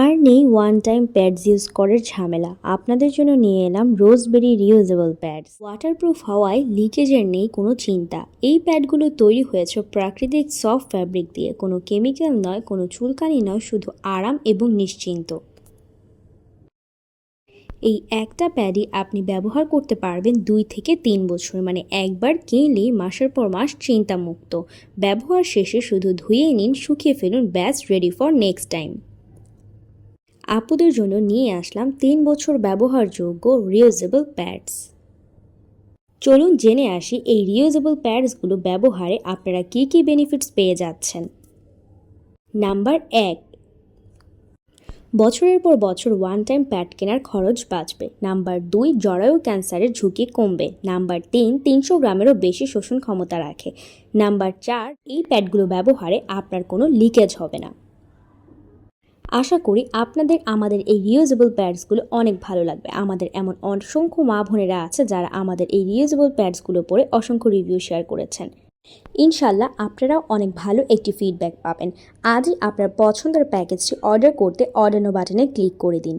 আর নেই one time pads use করার ঝামেলা। আপনাদের জন্য নিয়ে এলাম রোজবেরি রিউজেবল প্যাডস। ওয়াটারপ্রুফ হওয়ায় লিকেজের নেই কোনো চিন্তা। এই প্যাডগুলো তৈরি হয়েছে প্রাকৃতিক সফট ফ্যাব্রিক দিয়ে, কোনো কেমিক্যাল নয়, কোনো চুলকানি নয়, শুধু আরাম এবং নিশ্চিন্ত। এই একটা প্যাডই আপনি ব্যবহার করতে পারবেন 2 থেকে 3 বছর, মানে একবার কিনলেই মাসের পর মাস চিন্তামুক্ত। ব্যবহার শেষে শুধু ধুয়ে নিন, শুকিয়ে ফেলুন, ব্যাস রেডি ফর নেক্সট টাইম। আপুদের জন্য নিয়ে আসলাম 3 বছর ব্যবহারযোগ্য রিউজেবল প্যাডস। চলুন জেনে আসি এই রিউজেবল প্যাডসগুলো ব্যবহারে আপনারা কী কী বেনিফিটস পেয়ে যাচ্ছেন। নাম্বার 1, বছরের পর বছর ওয়ান টাইম প্যাড কেনার খরচ বাঁচবে। নাম্বার 2, জরায়ু ক্যান্সারের ঝুঁকি কমবে। নাম্বার 3, 300 গ্রামেরও বেশি শোষণ ক্ষমতা রাখে। নাম্বার 4, এই প্যাডগুলো ব্যবহারে আপনার কোনো লিকেজ হবে না। আশা করি আপনাদের আমাদের এই রিউজেবল প্যাডসগুলো অনেক ভালো লাগবে। আমাদের এমন অসংখ্য মা বোনেরা আছে যারা আমাদের এই রিউজেবল প্যাডসগুলো পরে অসংখ্য রিভিউ শেয়ার করেছেন। ইনশাল্লাহ আপনারাও অনেক ভালো একটি ফিডব্যাক পাবেন। আজই আপনার পছন্দের প্যাকেজটি অর্ডার করতে অর্ডার নাও বাটনে ক্লিক করে দিন।